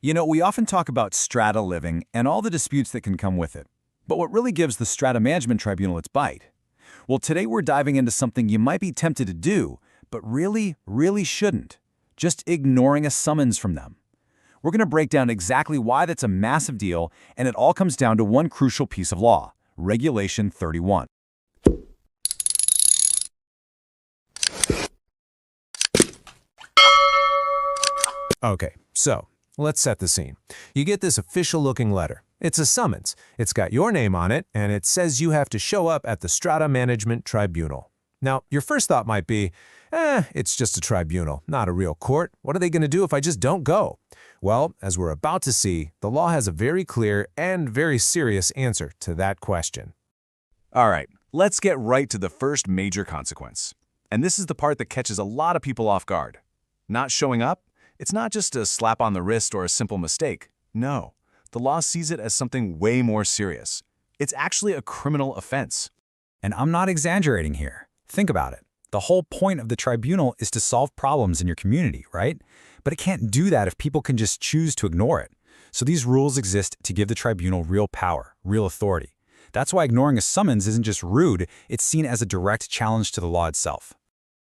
You know, we often talk about strata living and all the disputes that can come with it. But what really gives the Strata Management Tribunal its bite? Well, today we're diving into something you might be tempted to do, but really shouldn't. Just ignoring a summons from them. We're going to break down exactly why that's a massive deal, and it all comes down to one crucial piece of law, Regulation 31. Okay, so let's set the scene. You get this official-looking letter. It's a summons. It's got your name on it, and it says you have to show up at the Strata Management Tribunal. Now, your first thought might be, it's just a tribunal, not a real court. What are they going to do if I just don't go? Well, as we're about to see, the law has a very clear and very serious answer to that question. All right, let's get right to the first major consequence. And this is the part that catches a lot of people off guard. Not showing up? It's not just a slap on the wrist or a simple mistake. No, the law sees it as something way more serious. It's actually a criminal offense. And I'm not exaggerating here. Think about it. The whole point of the tribunal is to solve problems in your community, right? But it can't do that if people can just choose to ignore it. So these rules exist to give the tribunal real power, real authority. That's why ignoring a summons isn't just rude, it's seen as a direct challenge to the law itself.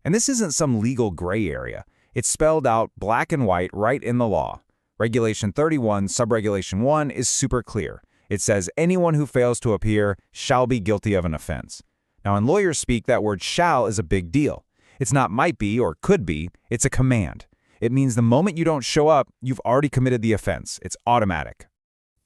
And this isn't some legal gray area. It's spelled out black and white right in the law. Regulation 31, subregulation 1 is super clear. It says anyone who fails to appear shall be guilty of an offense. Now, in lawyers speak, that word shall is a big deal. It's not might be or could be, it's a command. It means the moment you don't show up, you've already committed the offense. It's automatic.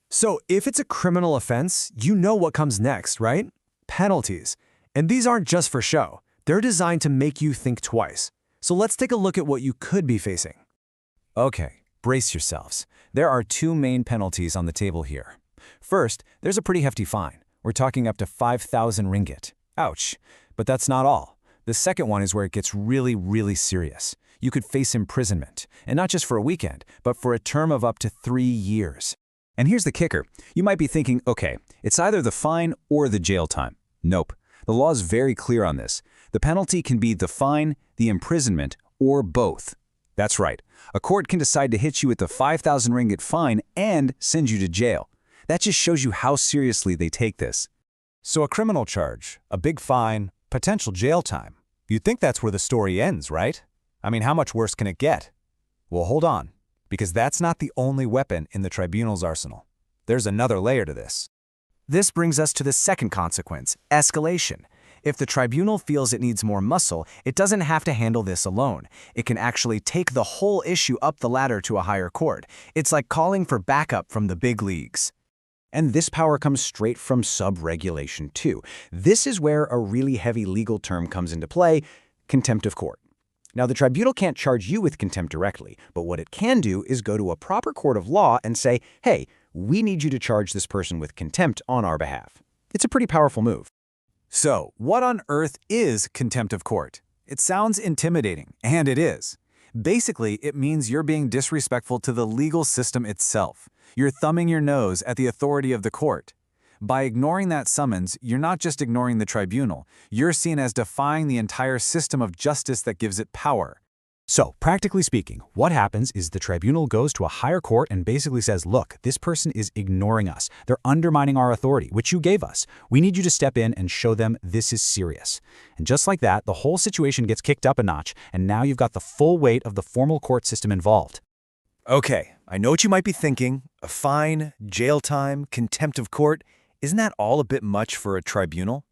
So if it's a criminal offense, you know what comes next, right? Penalties. And these aren't just for show. They're designed to make you think twice. So let's take a look at what you could be facing. Okay, brace yourselves. There are two main penalties on the table here. First, there's a pretty hefty fine. We're talking up to 5,000 ringgit. Ouch. But that's not all. The second one is where it gets really serious. You could face imprisonment, and not just for a weekend, but for a term of up to 3 years. And here's the kicker. You might be thinking, okay, it's either the fine or the jail time. Nope. The law is very clear on this. The penalty can be the fine, the imprisonment, or both. That's right. A court can decide to hit you with the 5,000 ringgit fine and send you to jail. That just shows you how seriously they take this. So a criminal charge, a big fine, potential jail time. You'd think that's where the story ends, right? I mean, how much worse can it get? Well, hold on, because that's not the only weapon in the tribunal's arsenal. There's another layer to this. This brings us to the second consequence, escalation. If the tribunal feels it needs more muscle, it doesn't have to handle this alone. It can actually take the whole issue up the ladder to a higher court. It's like calling for backup from the big leagues. And this power comes straight from sub-regulation 2. This is where a really heavy legal term comes into play, contempt of court. Now, the tribunal can't charge you with contempt directly, but what it can do is go to a proper court of law and say, hey, we need you to charge this person with contempt on our behalf. It's a pretty powerful move. So, what on earth is contempt of court? It sounds intimidating, and it is. Basically, it means you're being disrespectful to the legal system itself. You're thumbing your nose at the authority of the court. By ignoring that summons, you're not just ignoring the tribunal. You're seen as defying the entire system of justice that gives it power. So, practically speaking, what happens is the tribunal goes to a higher court and basically says, look, this person is ignoring us. They're undermining our authority, which you gave us. We need you to step in and show them this is serious. And just like that, the whole situation gets kicked up a notch, and now you've got the full weight of the formal court system involved. Okay, I know what you might be thinking. A fine, jail time, contempt of court. Isn't that all a bit much for a tribunal?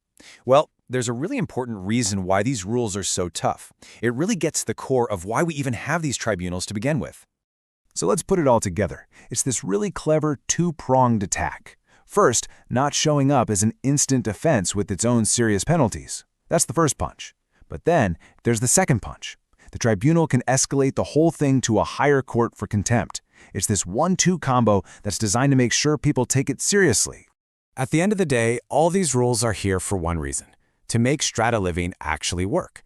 Well, there's a really important reason why these rules are so tough. It really gets to the core of why we even have these tribunals to begin with. So let's put it all together. It's this really clever two-pronged attack. First, not showing up is an instant offense with its own serious penalties. That's the first punch. But then there's the second punch. The tribunal can escalate the whole thing to a higher court for contempt. It's this 1-2 combo that's designed to make sure people take it seriously. At the end of the day, all these rules are here for one reason: to make strata living actually work.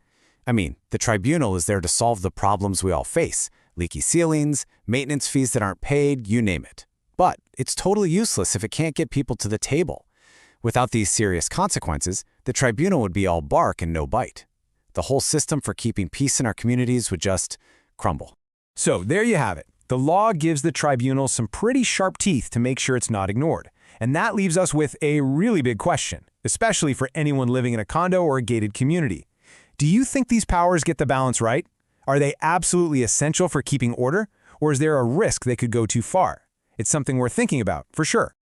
I mean, the tribunal is there to solve the problems we all face: leaky ceilings, maintenance fees that aren't paid, you name it. But it's totally useless if it can't get people to the table. Without these serious consequences, the tribunal would be all bark and no bite. The whole system for keeping peace in our communities would just crumble. So there you have it. The law gives the tribunal some pretty sharp teeth to make sure it's not ignored. And that leaves us with a really big question, especially for anyone living in a condo or a gated community. Do you think these powers get the balance right? Are they absolutely essential for keeping order? Or is there a risk they could go too far? It's something worth thinking about, for sure.